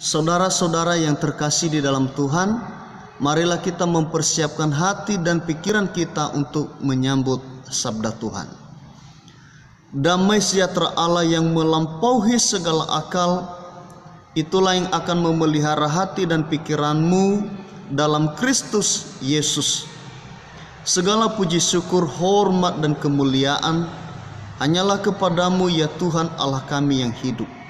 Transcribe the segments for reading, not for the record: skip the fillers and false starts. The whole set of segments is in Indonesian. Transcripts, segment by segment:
Saudara-saudara yang terkasih di dalam Tuhan, marilah kita mempersiapkan hati dan pikiran kita untuk menyambut sabda Tuhan. Damai sejahtera Allah yang melampaui segala akal, itulah yang akan memelihara hati dan pikiranmu dalam Kristus Yesus. Segala puji syukur, hormat dan kemuliaan hanyalah kepadamu ya Tuhan Allah kami yang hidup.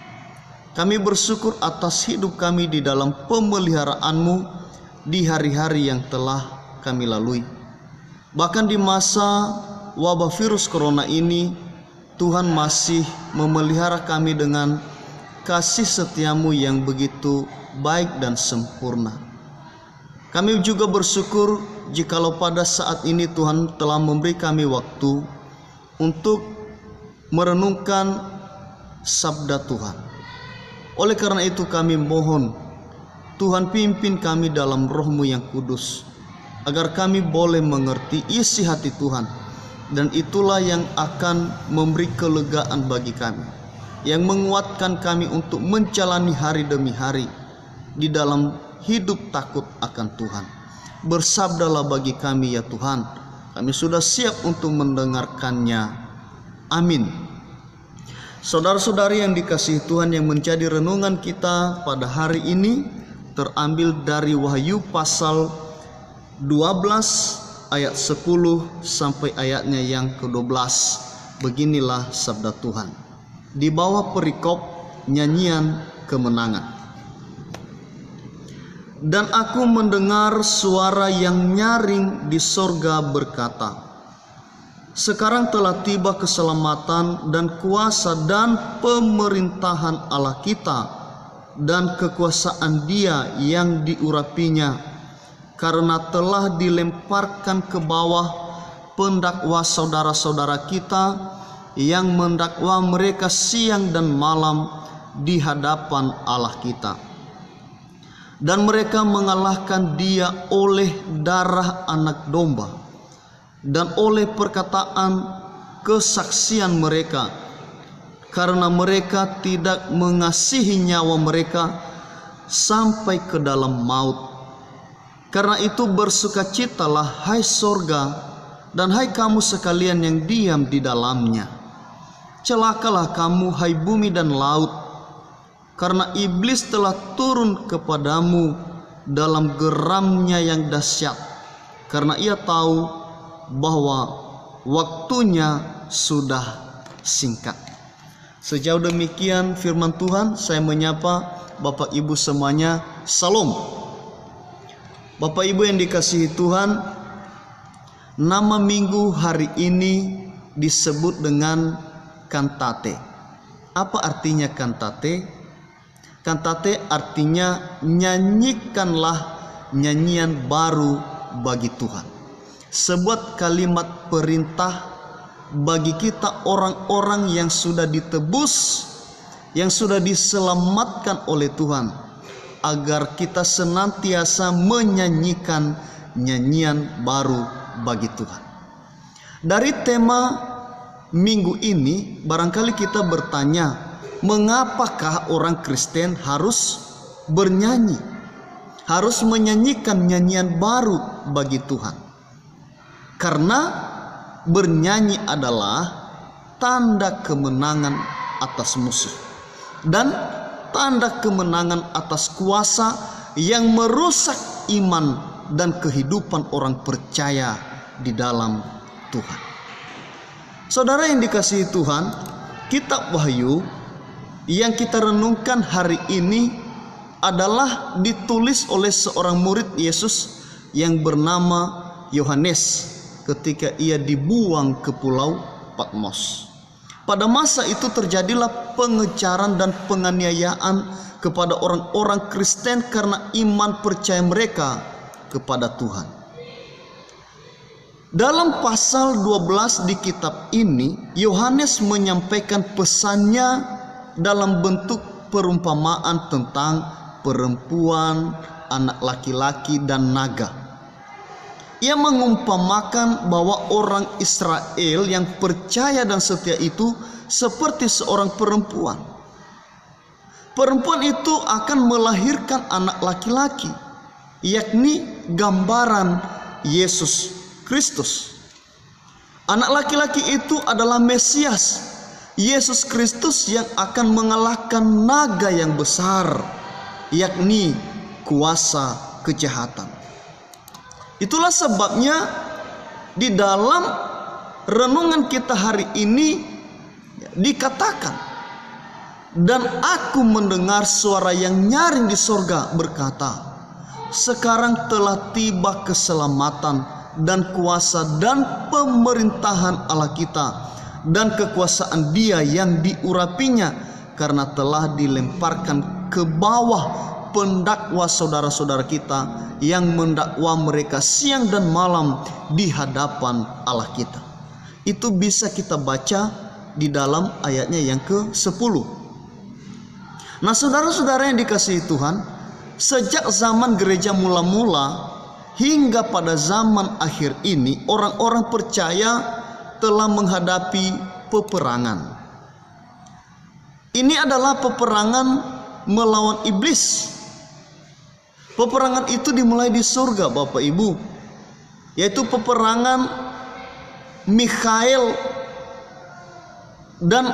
Kami bersyukur atas hidup kami di dalam pemeliharaanmu di hari-hari yang telah kami lalui. Bahkan di masa wabah virus corona ini, Tuhan masih memelihara kami dengan kasih setiamu yang begitu baik dan sempurna. Kami juga bersyukur jikalau pada saat ini Tuhan telah memberi kami waktu untuk merenungkan sabda Tuhan. Oleh karena itu kami mohon Tuhan pimpin kami dalam roh-Mu yang kudus, agar kami boleh mengerti isi hati Tuhan, dan itulah yang akan memberi kelegaan bagi kami, yang menguatkan kami untuk menjalani hari demi hari di dalam hidup takut akan Tuhan. Bersabdalah bagi kami ya Tuhan, kami sudah siap untuk mendengarkannya. Amin. Saudara-saudari yang dikasihi Tuhan, yang menjadi renungan kita pada hari ini terambil dari Wahyu pasal 12 ayat 10 sampai ayatnya yang ke-12. Beginilah sabda Tuhan. Di bawah perikop nyanyian kemenangan. Dan aku mendengar suara yang nyaring di sorga berkata, sekarang telah tiba keselamatan dan kuasa dan pemerintahan Allah kita dan kekuasaan Dia yang diurapinya, karena telah dilemparkan ke bawah pendakwa saudara-saudara kita yang mendakwa mereka siang dan malam di hadapan Allah kita. Dan mereka mengalahkan Dia oleh darah anak domba dan oleh perkataan kesaksian mereka, karena mereka tidak mengasihi nyawa mereka sampai ke dalam maut. Karena itu bersukacitalah hai sorga dan hai kamu sekalian yang diam di dalamnya. Celakalah kamu hai bumi dan laut, karena iblis telah turun kepadamu dalam geramnya yang dahsyat, karena ia tahu bahwa waktunya sudah singkat. Sejauh demikian firman Tuhan, saya menyapa Bapak Ibu semuanya, Salam. Bapak Ibu yang dikasihi Tuhan, nama minggu hari ini disebut dengan kantate. Apa artinya kantate? Kantate artinya nyanyikanlah nyanyian baru bagi Tuhan. Sebuah kalimat perintah bagi kita orang-orang yang sudah ditebus, yang sudah diselamatkan oleh Tuhan, agar kita senantiasa menyanyikan nyanyian baru bagi Tuhan. Dari tema minggu ini barangkali kita bertanya, mengapakah orang Kristen harus bernyanyi, harus menyanyikan nyanyian baru bagi Tuhan? Karena bernyanyi adalah tanda kemenangan atas musuh dan tanda kemenangan atas kuasa yang merusak iman dan kehidupan orang percaya di dalam Tuhan. Saudara yang dikasihi Tuhan, kitab Wahyu yang kita renungkan hari ini adalah ditulis oleh seorang murid Yesus yang bernama Yohanes ketika ia dibuang ke pulau Patmos. Pada masa itu terjadilah pengejaran dan penganiayaan kepada orang-orang Kristen karena iman percaya mereka kepada Tuhan. Dalam pasal 12 di kitab ini, Yohanes menyampaikan pesannya dalam bentuk perumpamaan tentang perempuan, anak laki-laki dan naga. Ia mengumpamakan bahwa orang Israel yang percaya dan setia itu seperti seorang perempuan perempuan itu akan melahirkan anak laki-laki, yakni gambaran Yesus Kristus. Anak laki-laki itu adalah Mesias, Yesus Kristus yang akan mengalahkan naga yang besar, yakni kuasa kejahatan. Itulah sebabnya di dalam renungan kita hari ini dikatakan, dan aku mendengar suara yang nyaring di sorga berkata, sekarang telah tiba keselamatan dan kuasa dan pemerintahan Allah kita dan kekuasaan Dia yang diurapinya, karena telah dilemparkan ke bawah pendakwa saudara-saudara kita yang mendakwa mereka siang dan malam di hadapan Allah kita. Itu bisa kita baca di dalam ayatnya yang ke-10. Nah, saudara-saudara yang dikasihi Tuhan, sejak zaman gereja mula-mula hingga pada zaman akhir ini, orang-orang percaya telah menghadapi peperangan. Ini adalah peperangan melawan iblis. Peperangan itu dimulai di surga, Bapak Ibu, yaitu peperangan Mikhael dan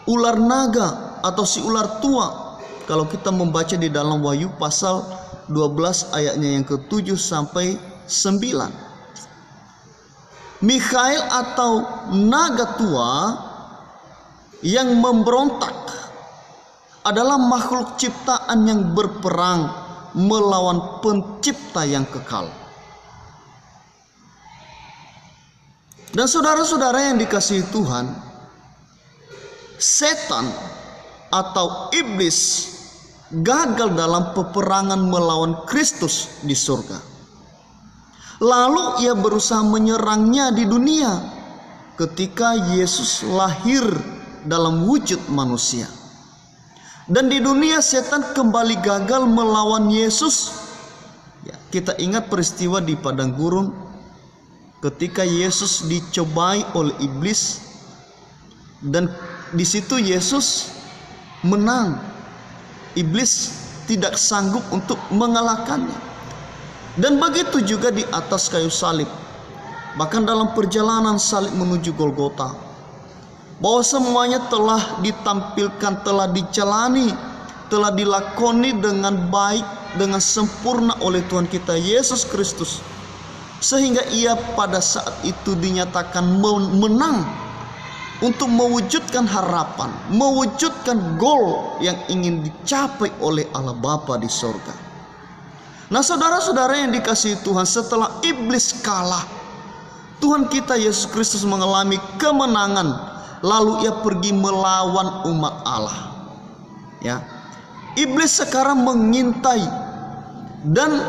ular naga atau si ular tua. Kalau kita membaca di dalam Wahyu pasal 12 ayatnya yang ke-7 sampai 9. Mikhael atau naga tua yang memberontak adalah makhluk ciptaan yang berperang melawan pencipta yang kekal. Dan saudara-saudara yang dikasihi Tuhan, setan atau iblis gagal dalam peperangan melawan Kristus di surga. Lalu ia berusaha menyerangnya di dunia ketika Yesus lahir dalam wujud manusia. Dan di dunia setan kembali gagal melawan Yesus. Ya, kita ingat peristiwa di padang gurun ketika Yesus dicobai oleh iblis, dan di situ Yesus menang. Iblis tidak sanggup untuk mengalahkannya. Dan begitu juga di atas kayu salib. Bahkan dalam perjalanan salib menuju Golgota, bahwa semuanya telah ditampilkan, telah dijalani, telah dilakoni dengan baik, dengan sempurna oleh Tuhan kita Yesus Kristus, sehingga ia pada saat itu dinyatakan menang untuk mewujudkan harapan, mewujudkan goal yang ingin dicapai oleh Allah Bapa di sorga. Nah, saudara-saudara yang dikasihi Tuhan, setelah iblis kalah, Tuhan kita Yesus Kristus mengalami kemenangan. Lalu ia pergi melawan umat Allah. Ya, iblis sekarang mengintai dan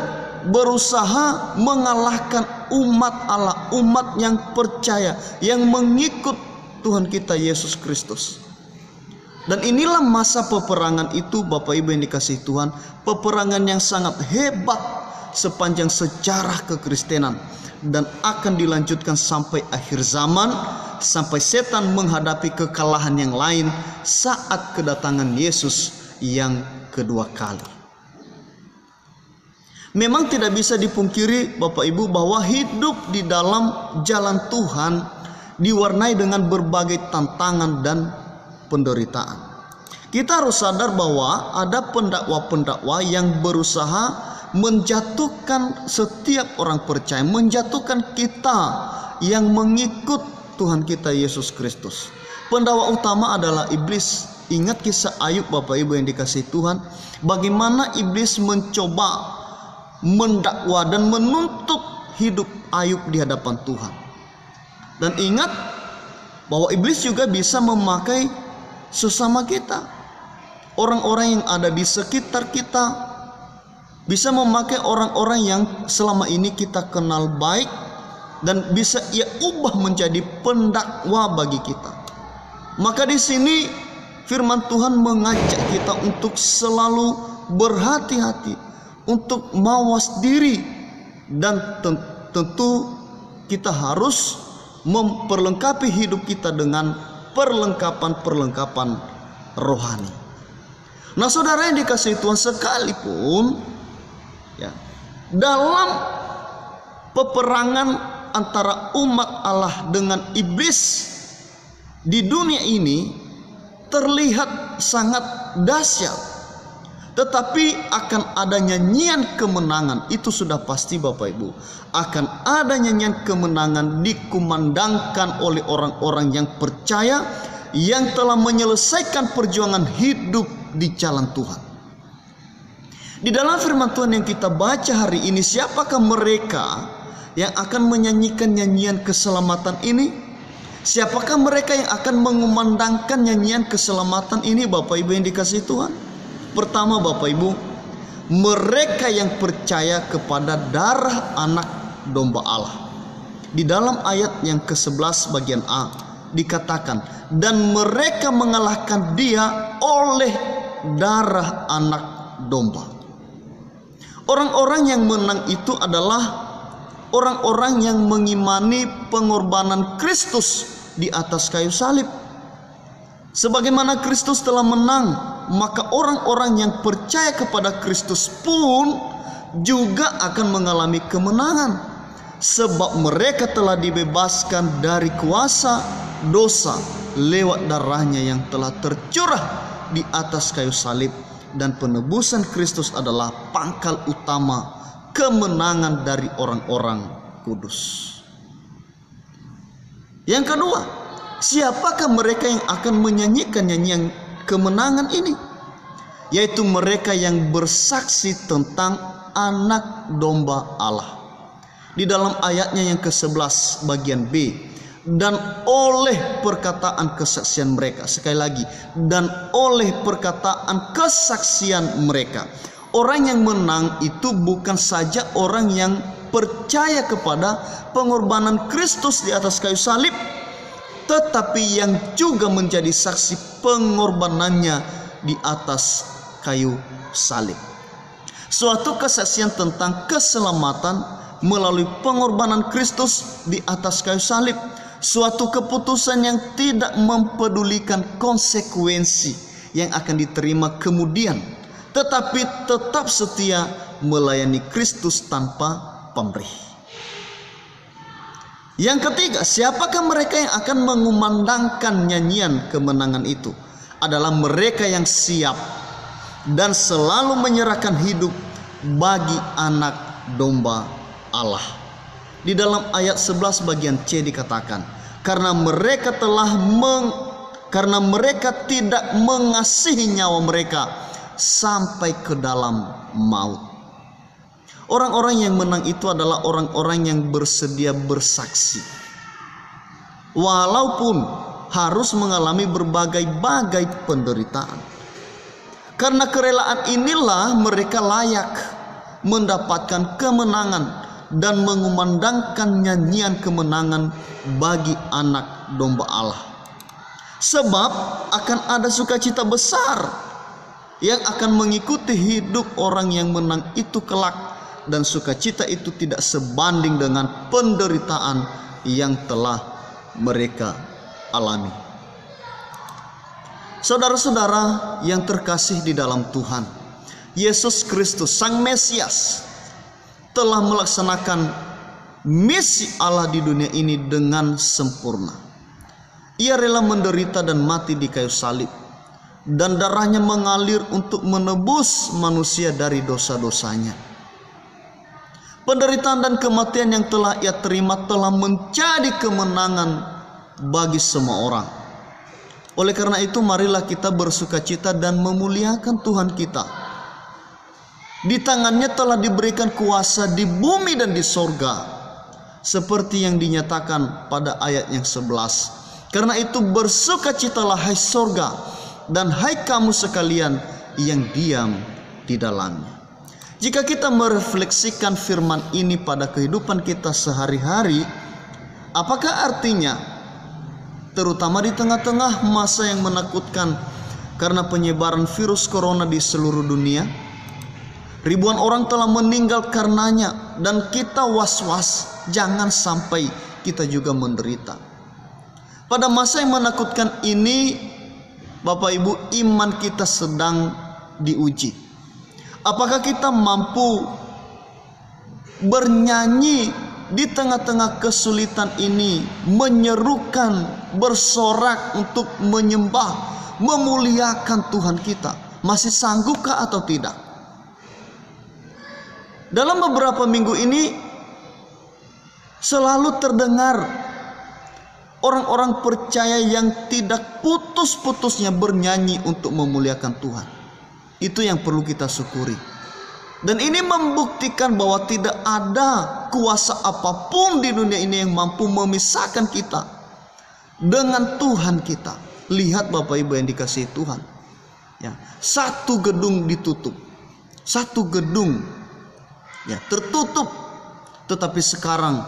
berusaha mengalahkan umat Allah, umat yang percaya, yang mengikut Tuhan kita Yesus Kristus. Dan inilah masa peperangan itu, Bapak Ibu yang dikasihi Tuhan, peperangan yang sangat hebat sepanjang sejarah kekristenan, dan akan dilanjutkan sampai akhir zaman, sampai setan menghadapi kekalahan yang lain saat kedatangan Yesus yang kedua kali. Memang tidak bisa dipungkiri, Bapak Ibu, bahwa hidup di dalam jalan Tuhan diwarnai dengan berbagai tantangan dan penderitaan. Kita harus sadar bahwa ada pendakwa-pendakwa yang berusaha menjatuhkan setiap orang percaya, menjatuhkan kita yang mengikut Tuhan kita Yesus Kristus. Pendakwa utama adalah iblis. Ingat kisah Ayub, Bapak Ibu yang dikasihi Tuhan, bagaimana iblis mencoba mendakwa dan menuntut hidup Ayub di hadapan Tuhan. Dan ingat bahwa iblis juga bisa memakai sesama kita, orang-orang yang ada di sekitar kita, bisa memakai orang-orang yang selama ini kita kenal baik, dan bisa ia ubah menjadi pendakwa bagi kita. Maka di sini firman Tuhan mengajak kita untuk selalu berhati-hati, untuk mawas diri, dan tentu kita harus memperlengkapi hidup kita dengan perlengkapan-perlengkapan rohani. Nah saudara yang dikasihi Tuhan, sekalipun ya, dalam peperangan antara umat Allah dengan iblis di dunia ini terlihat sangat dahsyat, tetapi akan ada nyanyian kemenangan. Itu sudah pasti Bapak Ibu. Akan ada nyanyian kemenangan dikumandangkan oleh orang-orang yang percaya, yang telah menyelesaikan perjuangan hidup di jalan Tuhan. Di dalam firman Tuhan yang kita baca hari ini, siapakah mereka yang akan menyanyikan nyanyian keselamatan ini? Siapakah mereka yang akan mengumandangkan nyanyian keselamatan ini, Bapak Ibu yang dikasihi Tuhan? Pertama Bapak Ibu, mereka yang percaya kepada darah anak domba Allah. Di dalam ayat yang ke-11 bagian A dikatakan, dan mereka mengalahkan dia oleh darah anak domba. Orang-orang yang menang itu adalah orang-orang yang mengimani pengorbanan Kristus di atas kayu salib. Sebagaimana Kristus telah menang, maka orang-orang yang percaya kepada Kristus pun juga akan mengalami kemenangan, sebab mereka telah dibebaskan dari kuasa dosa lewat darahnya yang telah tercurah di atas kayu salib. Dan penebusan Kristus adalah pangkal utama kemenangan dari orang-orang kudus. Yang kedua, siapakah mereka yang akan menyanyikan nyanyian kemenangan ini? Yaitu mereka yang bersaksi tentang anak domba Allah. Di dalam ayatnya yang ke-11 bagian B, dan oleh perkataan kesaksian mereka. Sekali lagi, dan oleh perkataan kesaksian mereka. Orang yang menang itu bukan saja orang yang percaya kepada pengorbanan Kristus di atas kayu salib, tetapi yang juga menjadi saksi pengorbanannya di atas kayu salib. Suatu kesaksian tentang keselamatan melalui pengorbanan Kristus di atas kayu salib. Suatu keputusan yang tidak mempedulikan konsekuensi yang akan diterima kemudian, tetapi tetap setia melayani Kristus tanpa pamrih. Yang ketiga, siapakah mereka yang akan mengumandangkan nyanyian kemenangan itu? Adalah mereka yang siap dan selalu menyerahkan hidup bagi anak domba Allah. Di dalam ayat 11 bagian C dikatakan, karena mereka tidak mengasihi nyawa mereka sampai ke dalam maut. Orang-orang yang menang itu adalah orang-orang yang bersedia bersaksi, walaupun harus mengalami berbagai-bagai penderitaan. Karena kerelaan inilah mereka layak mendapatkan kemenangan dan mengumandangkan nyanyian kemenangan bagi anak domba Allah. Sebab akan ada sukacita besar yang akan mengikuti hidup orang yang menang itu kelak, dan sukacita itu tidak sebanding dengan penderitaan yang telah mereka alami. Saudara-saudara yang terkasih di dalam Tuhan, Yesus Kristus Sang Mesias telah melaksanakan misi Allah di dunia ini dengan sempurna. Ia rela menderita dan mati di kayu salib, dan darahnya mengalir untuk menebus manusia dari dosa-dosanya. Penderitaan dan kematian yang telah ia terima telah menjadi kemenangan bagi semua orang. Oleh karena itu, marilah kita bersukacita dan memuliakan Tuhan kita. Di tangannya telah diberikan kuasa di bumi dan di sorga, seperti yang dinyatakan pada ayat yang 11. Karena itu bersukacitalah hai sorga, dan hai kamu sekalian yang diam di dalamnya. Jika kita merefleksikan firman ini pada kehidupan kita sehari-hari, apakah artinya, terutama di tengah-tengah masa yang menakutkan karena penyebaran virus corona di seluruh dunia? Ribuan orang telah meninggal karenanya, dan kita was-was jangan sampai kita juga menderita. Pada masa yang menakutkan ini, Bapak Ibu, iman kita sedang diuji. Apakah kita mampu bernyanyi di tengah-tengah kesulitan ini, menyerukan, bersorak untuk menyembah, memuliakan Tuhan kita? Masih sanggupkah atau tidak? Dalam beberapa minggu ini selalu terdengar orang-orang percaya yang tidak putus-putusnya bernyanyi untuk memuliakan Tuhan. Itu yang perlu kita syukuri. Dan ini membuktikan bahwa tidak ada kuasa apapun di dunia ini yang mampu memisahkan kita dengan Tuhan kita. Lihat Bapak Ibu yang dikasihi Tuhan, ya, satu gedung ditutup, satu gedung ya tertutup, tetapi sekarang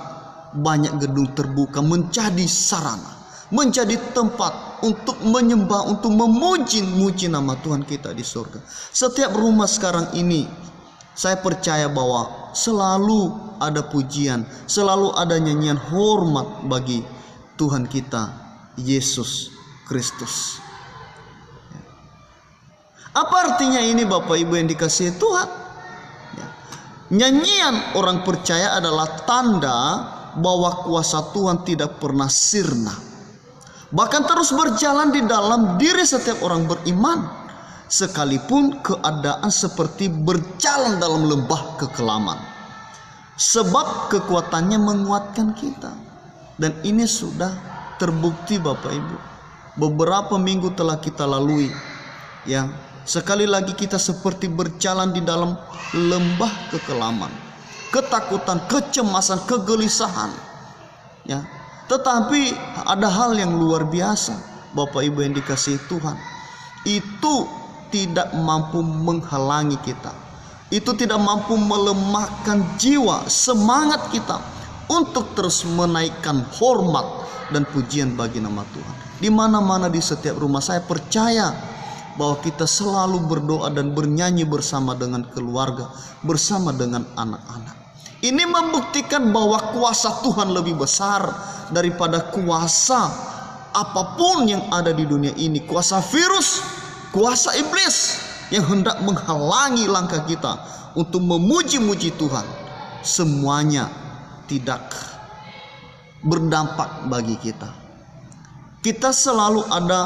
banyak gedung terbuka menjadi sarana, menjadi tempat untuk menyembah, untuk memuji nama Tuhan kita di surga. Setiap rumah sekarang ini, saya percaya bahwa selalu ada pujian, selalu ada nyanyian hormat bagi Tuhan kita Yesus Kristus. Apa artinya ini Bapak Ibu yang dikasihi Tuhan? Ya. Nyanyian orang percaya adalah tanda bahwa kuasa Tuhan tidak pernah sirna, bahkan terus berjalan di dalam diri setiap orang beriman, sekalipun keadaan seperti berjalan dalam lembah kekelaman, sebab kekuatannya menguatkan kita. Dan ini sudah terbukti Bapak Ibu. Beberapa minggu telah kita lalui, ya, sekali lagi kita seperti berjalan di dalam lembah kekelaman, ketakutan, kecemasan, kegelisahan, ya. Tetapi ada hal yang luar biasa Bapak Ibu yang dikasihi Tuhan. Itu tidak mampu menghalangi kita, itu tidak mampu melemahkan jiwa, semangat kita untuk terus menaikkan hormat dan pujian bagi nama Tuhan. Di mana-mana di setiap rumah, saya percaya bahwa kita selalu berdoa dan bernyanyi bersama dengan keluarga, bersama dengan anak-anak. Ini membuktikan bahwa kuasa Tuhan lebih besar daripada kuasa apapun yang ada di dunia ini. Kuasa virus, kuasa iblis yang hendak menghalangi langkah kita untuk memuji-muji Tuhan, semuanya tidak berdampak bagi kita. Kita selalu ada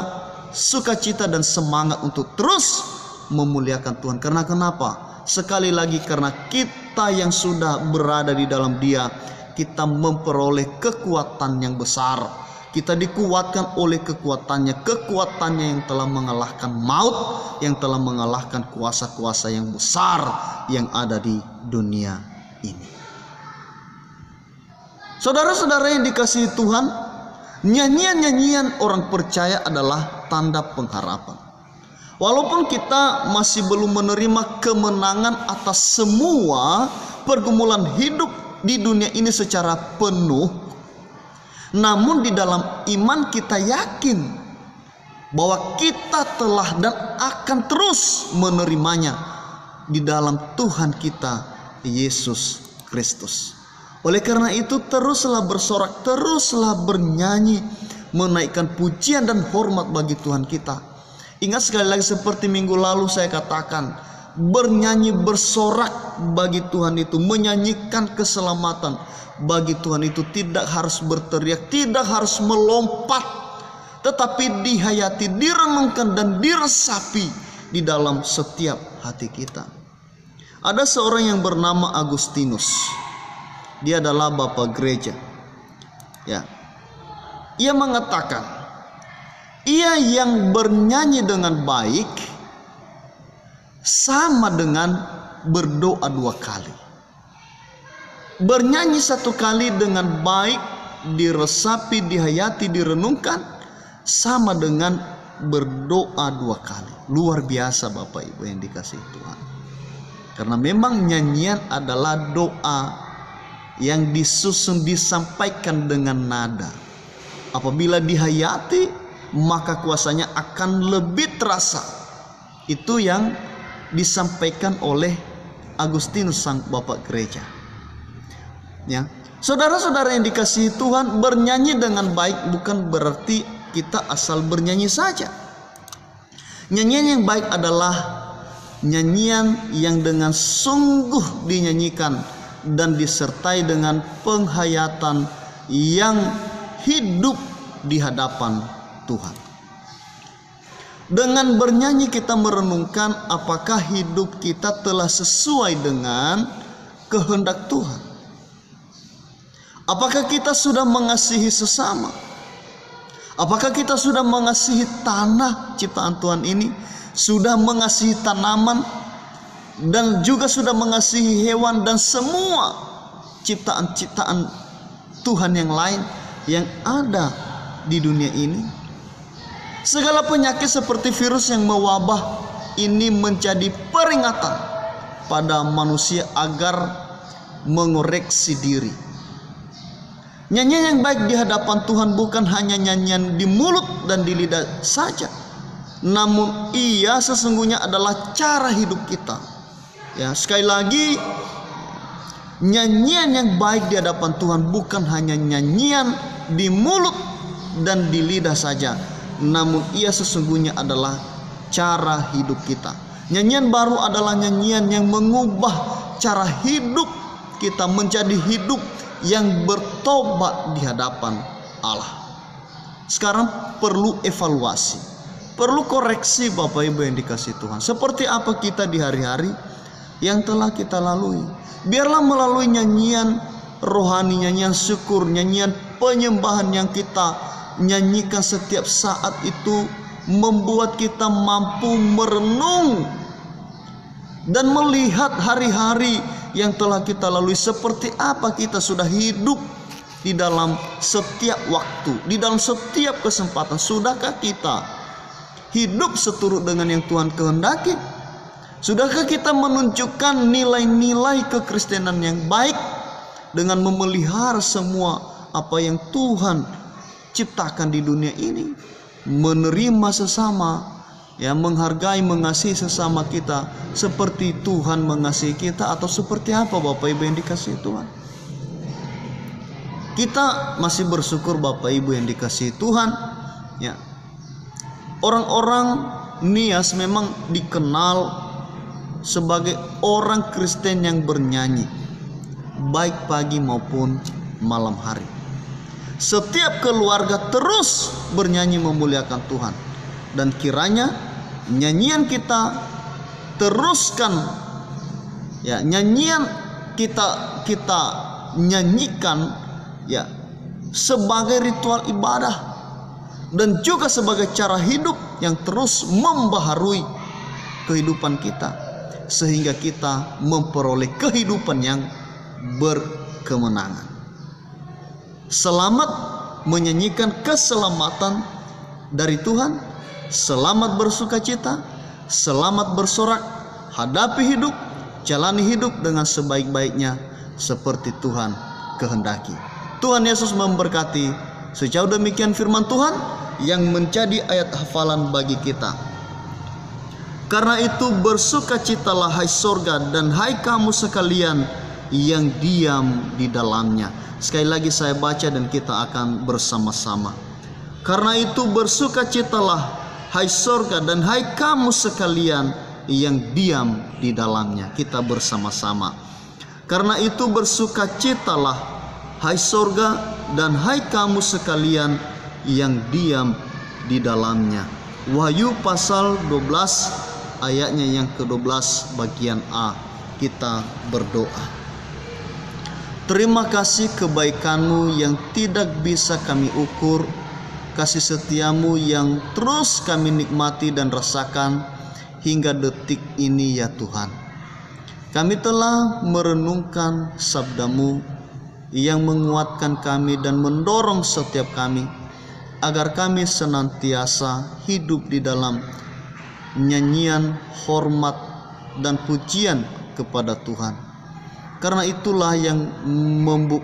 sukacita dan semangat untuk terus memuliakan Tuhan. Karena kenapa? Sekali lagi, karena kita yang sudah berada di dalam Dia, kita memperoleh kekuatan yang besar. Kita dikuatkan oleh kekuatannya yang telah mengalahkan maut, yang telah mengalahkan kuasa-kuasa yang besar yang ada di dunia ini. Saudara-saudara yang dikasihi Tuhan, nyanyian-nyanyian orang percaya adalah tanda pengharapan. Walaupun kita masih belum menerima kemenangan atas semua pergumulan hidup di dunia ini secara penuh, namun di dalam iman kita yakin bahwa kita telah dan akan terus menerimanya di dalam Tuhan kita Yesus Kristus. Oleh karena itu, teruslah bersorak, teruslah bernyanyi, menaikkan pujian dan hormat bagi Tuhan kita. Ingat sekali lagi, seperti minggu lalu saya katakan, bernyanyi bersorak bagi Tuhan itu, menyanyikan keselamatan bagi Tuhan itu tidak harus berteriak, tidak harus melompat, tetapi dihayati, direnungkan dan diresapi di dalam setiap hati kita. Ada seorang yang bernama Agustinus. Dia adalah bapak gereja. Ya. Ia mengatakan, ia yang bernyanyi dengan baik sama dengan berdoa 2 kali. Bernyanyi 1 kali dengan baik, diresapi, dihayati, direnungkan, sama dengan berdoa 2 kali. Luar biasa Bapak Ibu yang dikasihi Tuhan. Karena memang nyanyian adalah doa yang disusun, disampaikan dengan nada. Apabila dihayati, maka kuasanya akan lebih terasa. Itu yang disampaikan oleh Agustinus, sang bapak gereja. Ya, saudara-saudara yang dikasihi Tuhan, bernyanyi dengan baik bukan berarti kita asal bernyanyi saja. Nyanyian yang baik adalah nyanyian yang dengan sungguh dinyanyikan dan disertai dengan penghayatan yang hidup di hadapan Tuhan. Dengan bernyanyi kita merenungkan apakah hidup kita telah sesuai dengan kehendak Tuhan. Apakah kita sudah mengasihi sesama? Apakah kita sudah mengasihi tanah ciptaan Tuhan ini? Sudah mengasihi tanaman? Dan juga sudah mengasihi hewan dan semua ciptaan-ciptaan Tuhan yang lain yang ada di dunia ini? Segala penyakit seperti virus yang mewabah ini menjadi peringatan pada manusia agar mengoreksi diri. Nyanyian yang baik di hadapan Tuhan bukan hanya nyanyian di mulut dan di lidah saja, namun ia sesungguhnya adalah cara hidup kita. Ya, sekali lagi, nyanyian yang baik di hadapan Tuhan bukan hanya nyanyian di mulut dan di lidah saja, namun ia sesungguhnya adalah cara hidup kita. Nyanyian baru adalah nyanyian yang mengubah cara hidup kita menjadi hidup yang bertobat di hadapan Allah. Sekarang perlu evaluasi, perlu koreksi Bapak Ibu yang dikasihi Tuhan. Seperti apa kita di hari-hari yang telah kita lalui? Biarlah melalui nyanyian rohani, nyanyian syukur, nyanyian penyembahan yang kita nyanyikan setiap saat itu membuat kita mampu merenung dan melihat hari-hari yang telah kita lalui, seperti apa kita sudah hidup di dalam setiap waktu, di dalam setiap kesempatan. Sudahkah kita hidup seturut dengan yang Tuhan kehendaki? Sudahkah kita menunjukkan nilai-nilai kekristenan yang baik dengan memelihara semua apa yang Tuhan ciptakan di dunia ini? Menerima sesama, ya, menghargai, mengasihi sesama kita seperti Tuhan mengasihi kita, atau seperti apa Bapak Ibu yang dikasihi Tuhan? Kita masih bersyukur Bapak Ibu yang dikasihi Tuhan, ya. Orang-orang Nias memang dikenal sebagai orang Kristen yang bernyanyi baik pagi maupun malam hari. Setiap keluarga terus bernyanyi memuliakan Tuhan, dan kiranya nyanyian kita teruskan, ya, nyanyian kita nyanyikan, ya, sebagai ritual ibadah dan juga sebagai cara hidup yang terus membaharui kehidupan kita, sehingga kita memperoleh kehidupan yang berkemenangan. Selamat menyanyikan keselamatan dari Tuhan, selamat bersukacita, selamat bersorak, hadapi hidup, jalani hidup dengan sebaik-baiknya seperti Tuhan kehendaki. Tuhan Yesus memberkati. Sejauh demikian firman Tuhan yang menjadi ayat hafalan bagi kita. Karena itu bersukacitalah hai sorga dan hai kamu sekalian yang diam di dalamnya. Sekali lagi saya baca dan kita akan bersama-sama. Karena itu bersukacitalah hai sorga dan hai kamu sekalian yang diam di dalamnya. Kita bersama-sama. Karena itu bersukacitalah hai sorga dan hai kamu sekalian yang diam di dalamnya. Wahyu pasal 12 ayatnya yang ke-12 bagian A. Kita berdoa. Terima kasih kebaikanmu yang tidak bisa kami ukur, kasih setiamu yang terus kami nikmati dan rasakan hingga detik ini ya Tuhan. Kami telah merenungkan sabdamu yang menguatkan kami dan mendorong setiap kami agar kami senantiasa hidup di dalam nyanyian hormat dan pujian kepada Tuhan. Karena itulah yang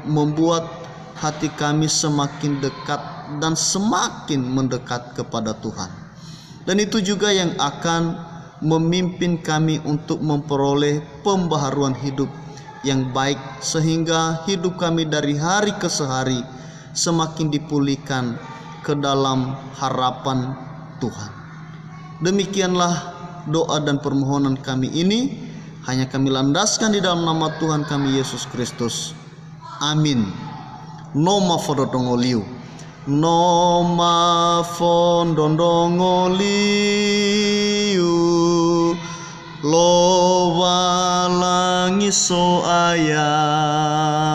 membuat hati kami semakin dekat dan semakin mendekat kepada Tuhan. Dan itu juga yang akan memimpin kami untuk memperoleh pembaharuan hidup yang baik, sehingga hidup kami dari hari ke hari semakin dipulihkan ke dalam harapan Tuhan. Demikianlah doa dan permohonan kami ini hanya kami landaskan di dalam nama Tuhan kami Yesus Kristus. Amin. Noma fodondongoliu, noma fondondongoliu, lo walangi so ayah.